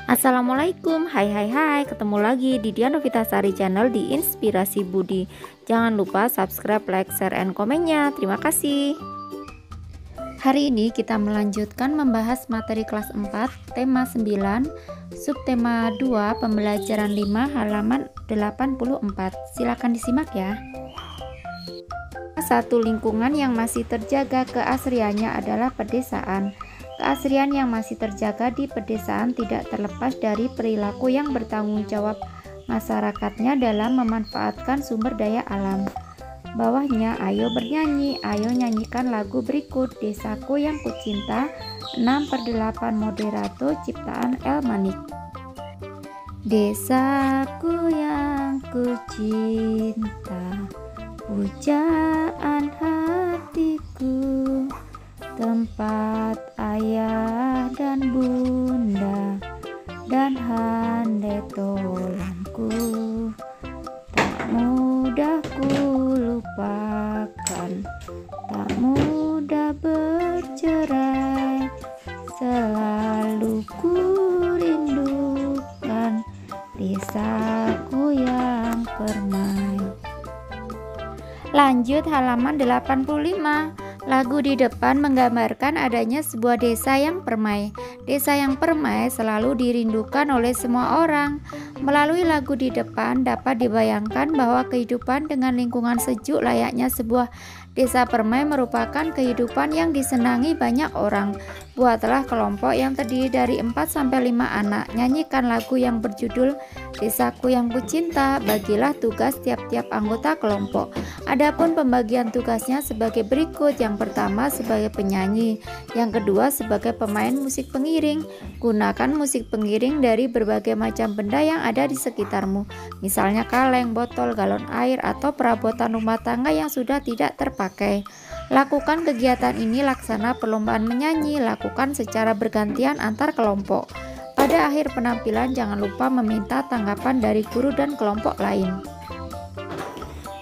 Assalamualaikum, hai, ketemu lagi di Dian Novitasari Channel di Inspirasi Budi. Jangan lupa subscribe, like, share, and komennya. Terima kasih. Hari ini kita melanjutkan membahas materi kelas 4, tema 9, subtema 2, pembelajaran 5, halaman 84. Silakan disimak ya. Satu lingkungan yang masih terjaga keasriannya adalah pedesaan. Keasrian yang masih terjaga di pedesaan tidak terlepas dari perilaku yang bertanggung jawab masyarakatnya dalam memanfaatkan sumber daya alam. Bawahnya, ayo bernyanyi, ayo nyanyikan lagu berikut, Desaku yang Kucinta, 6/8 moderato ciptaan El Manik. Desaku yang kucinta, pujaan hatiku, tempat ayah dan bunda dan handai tolanku, tak mudah ku lupakan, tak mudah bercerai, selalu ku rindukan desaku yang permai. Lanjut halaman 85. Lagu di depan menggambarkan adanya sebuah desa yang permai. Desa yang permai selalu dirindukan oleh semua orang. Melalui lagu di depan dapat dibayangkan bahwa kehidupan dengan lingkungan sejuk layaknya sebuah desa permai merupakan kehidupan yang disenangi banyak orang. Buatlah kelompok yang terdiri dari 4-5 anak. Nyanyikan lagu yang berjudul Desaku yang Kucinta. Bagilah tugas tiap-tiap anggota kelompok. Adapun pembagian tugasnya sebagai berikut. Yang pertama sebagai penyanyi, yang kedua sebagai pemain musik pengiring. Gunakan musik pengiring dari berbagai macam benda yang ada di sekitarmu, misalnya kaleng, botol, galon air, atau perabotan rumah tangga yang sudah tidak terpakai. Lakukan kegiatan ini laksana perlombaan menyanyi, lakukan secara bergantian antar kelompok. Pada akhir penampilan jangan lupa meminta tanggapan dari guru dan kelompok lain.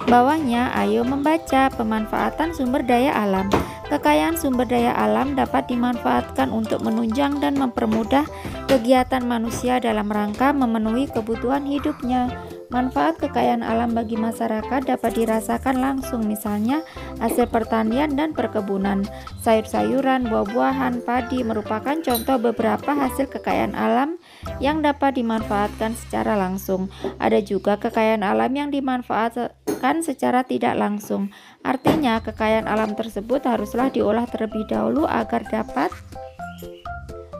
Bawahnya, ayo membaca pemanfaatan sumber daya alam. Kekayaan sumber daya alam dapat dimanfaatkan untuk menunjang dan mempermudah kegiatan manusia dalam rangka memenuhi kebutuhan hidupnya. Manfaat kekayaan alam bagi masyarakat dapat dirasakan langsung, misalnya hasil pertanian dan perkebunan. Sayur-sayuran, buah-buahan, padi merupakan contoh beberapa hasil kekayaan alam yang dapat dimanfaatkan secara langsung. Ada juga kekayaan alam yang dimanfaatkan secara tidak langsung. Artinya, kekayaan alam tersebut haruslah diolah terlebih dahulu agar dapat.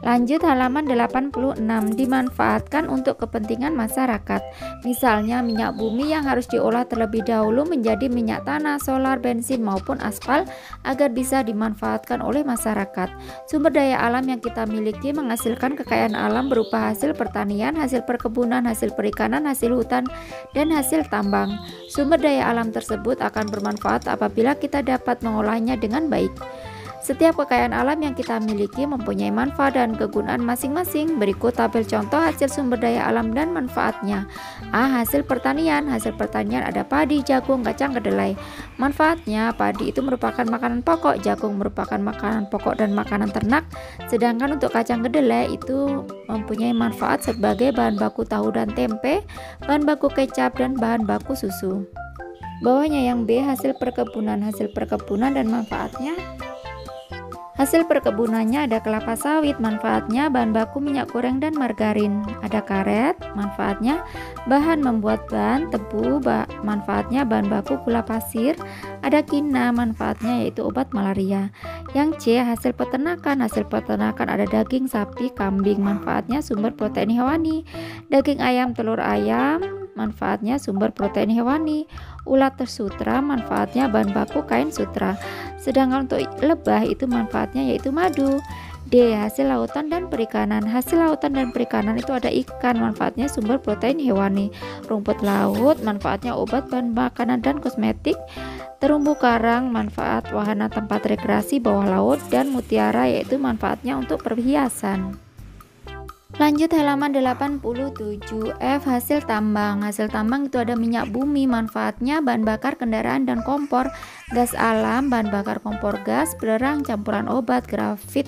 Lanjut halaman 86, dimanfaatkan untuk kepentingan masyarakat. Misalnya minyak bumi yang harus diolah terlebih dahulu menjadi minyak tanah, solar, bensin maupun aspal agar bisa dimanfaatkan oleh masyarakat. Sumber daya alam yang kita miliki menghasilkan kekayaan alam berupa hasil pertanian, hasil perkebunan, hasil perikanan, hasil hutan, dan hasil tambang. Sumber daya alam tersebut akan bermanfaat apabila kita dapat mengolahnya dengan baik. Setiap kekayaan alam yang kita miliki mempunyai manfaat dan kegunaan masing-masing. Berikut tabel contoh hasil sumber daya alam dan manfaatnya. A. Hasil pertanian. Hasil pertanian ada padi, jagung, kacang kedelai. Manfaatnya, padi itu merupakan makanan pokok, jagung merupakan makanan pokok dan makanan ternak. Sedangkan untuk kacang kedelai itu mempunyai manfaat sebagai bahan baku tahu dan tempe, bahan baku kecap, dan bahan baku susu. Bawahnya yang B, hasil perkebunan. Hasil perkebunan dan manfaatnya. Hasil perkebunannya ada kelapa sawit, manfaatnya bahan baku minyak goreng dan margarin. Ada karet, manfaatnya bahan membuat ban, tebu, manfaatnya bahan baku gula pasir. Ada kina, manfaatnya yaitu obat malaria. Yang C, hasil peternakan. Hasil peternakan ada daging sapi, kambing, manfaatnya sumber protein hewani. Daging ayam, telur ayam, manfaatnya sumber protein hewani. Ulat sutra, manfaatnya bahan baku kain sutra. Sedangkan untuk lebah itu manfaatnya yaitu madu. D, hasil lautan dan perikanan. Hasil lautan dan perikanan itu ada ikan, manfaatnya sumber protein hewani. Rumput laut, manfaatnya obat, bahan makanan dan kosmetik. Terumbu karang, manfaat wahana tempat rekreasi bawah laut. Dan mutiara yaitu manfaatnya untuk perhiasan. Lanjut halaman 87. F, hasil tambang. Hasil tambang itu ada minyak bumi, manfaatnya bahan bakar kendaraan dan kompor. Gas alam, bahan bakar kompor gas. Belerang, campuran obat. Grafit,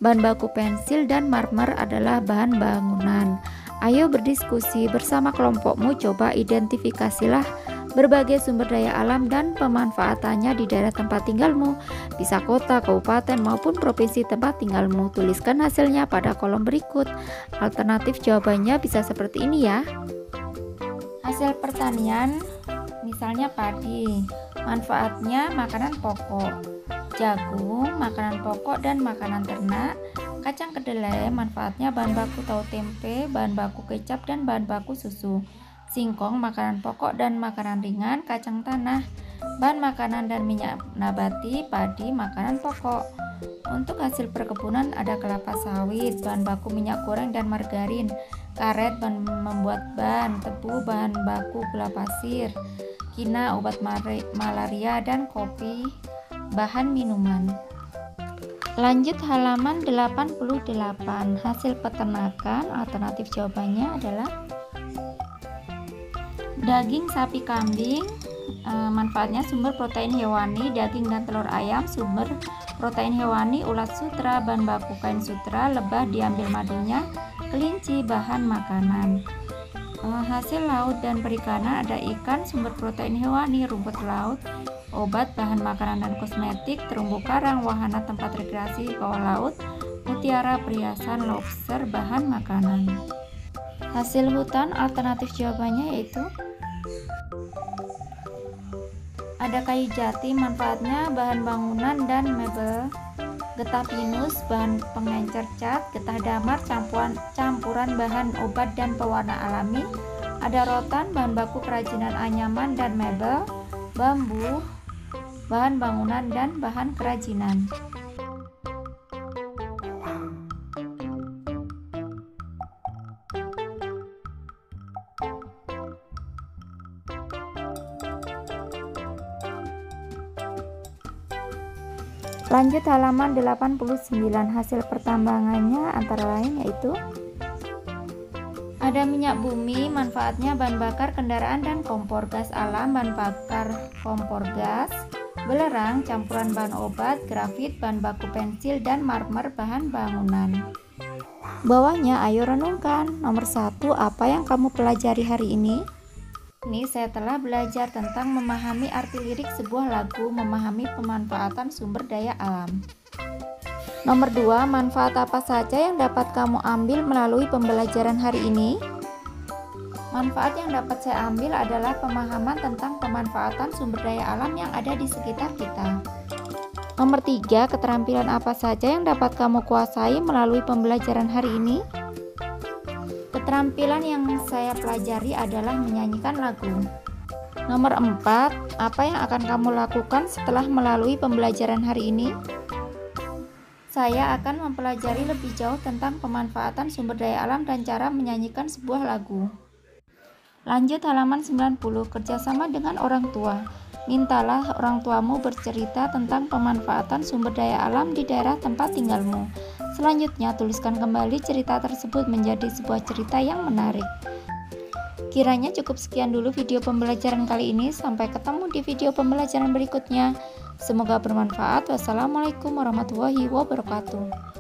bahan baku pensil dan marmer adalah bahan bangunan. Ayo berdiskusi bersama kelompokmu, coba identifikasilah berbagai sumber daya alam dan pemanfaatannya di daerah tempat tinggalmu, bisa kota, kabupaten, maupun provinsi tempat tinggalmu. Tuliskan hasilnya pada kolom berikut. Alternatif jawabannya bisa seperti ini ya. Hasil pertanian, misalnya padi, manfaatnya makanan pokok, jagung, makanan pokok dan makanan ternak, kacang kedelai, manfaatnya bahan baku tahu tempe, bahan baku kecap dan bahan baku susu, singkong, makanan pokok dan makanan ringan, kacang tanah, bahan makanan dan minyak nabati, padi, makanan pokok. Untuk hasil perkebunan ada kelapa sawit, bahan baku minyak goreng dan margarin, karet, bahan membuat ban, tebu, bahan baku gula pasir, kina, obat malaria, dan kopi, bahan minuman. Lanjut halaman 88. Hasil peternakan, alternatif jawabannya adalah daging sapi kambing, manfaatnya sumber protein hewani, daging dan telur ayam, sumber protein hewani, ulat sutra, bahan baku kain sutra, lebah diambil madunya, kelinci, bahan makanan. Hasil laut dan perikanan ada ikan, sumber protein hewani, rumput laut, obat, bahan makanan dan kosmetik, terumbu karang, wahana tempat rekreasi bawah laut, mutiara, perhiasan, lobster, bahan makanan. Hasil hutan, alternatif jawabannya yaitu ada kayu jati, manfaatnya bahan bangunan dan mebel, getah pinus, bahan pengencer cat, getah damar, campuran bahan obat dan pewarna alami, ada rotan, bahan baku kerajinan anyaman dan mebel, bambu, bahan bangunan dan bahan kerajinan. Lanjut halaman 89. Hasil pertambangannya antara lain yaitu ada minyak bumi, manfaatnya bahan bakar kendaraan dan kompor, gas alam, bahan bakar kompor gas, belerang, campuran bahan obat, grafit, bahan baku pensil, dan marmer, bahan bangunan. Bawahnya ayo renungkan. Nomor 1, apa yang kamu pelajari hari ini? Ini saya telah belajar tentang memahami arti lirik sebuah lagu, memahami pemanfaatan sumber daya alam. Nomor 2, manfaat apa saja yang dapat kamu ambil melalui pembelajaran hari ini? Manfaat yang dapat saya ambil adalah pemahaman tentang pemanfaatan sumber daya alam yang ada di sekitar kita. Nomor 3, keterampilan apa saja yang dapat kamu kuasai melalui pembelajaran hari ini? Keterampilan yang saya pelajari adalah menyanyikan lagu. Nomor 4, apa yang akan kamu lakukan setelah melalui pembelajaran hari ini? Saya akan mempelajari lebih jauh tentang pemanfaatan sumber daya alam dan cara menyanyikan sebuah lagu. Lanjut halaman 90, kerjasama dengan orang tua. Mintalah orang tuamu bercerita tentang pemanfaatan sumber daya alam di daerah tempat tinggalmu. Selanjutnya, tuliskan kembali cerita tersebut menjadi sebuah cerita yang menarik. Kiranya cukup sekian dulu video pembelajaran kali ini. Sampai ketemu di video pembelajaran berikutnya. Semoga bermanfaat. Wassalamualaikum warahmatullahi wabarakatuh.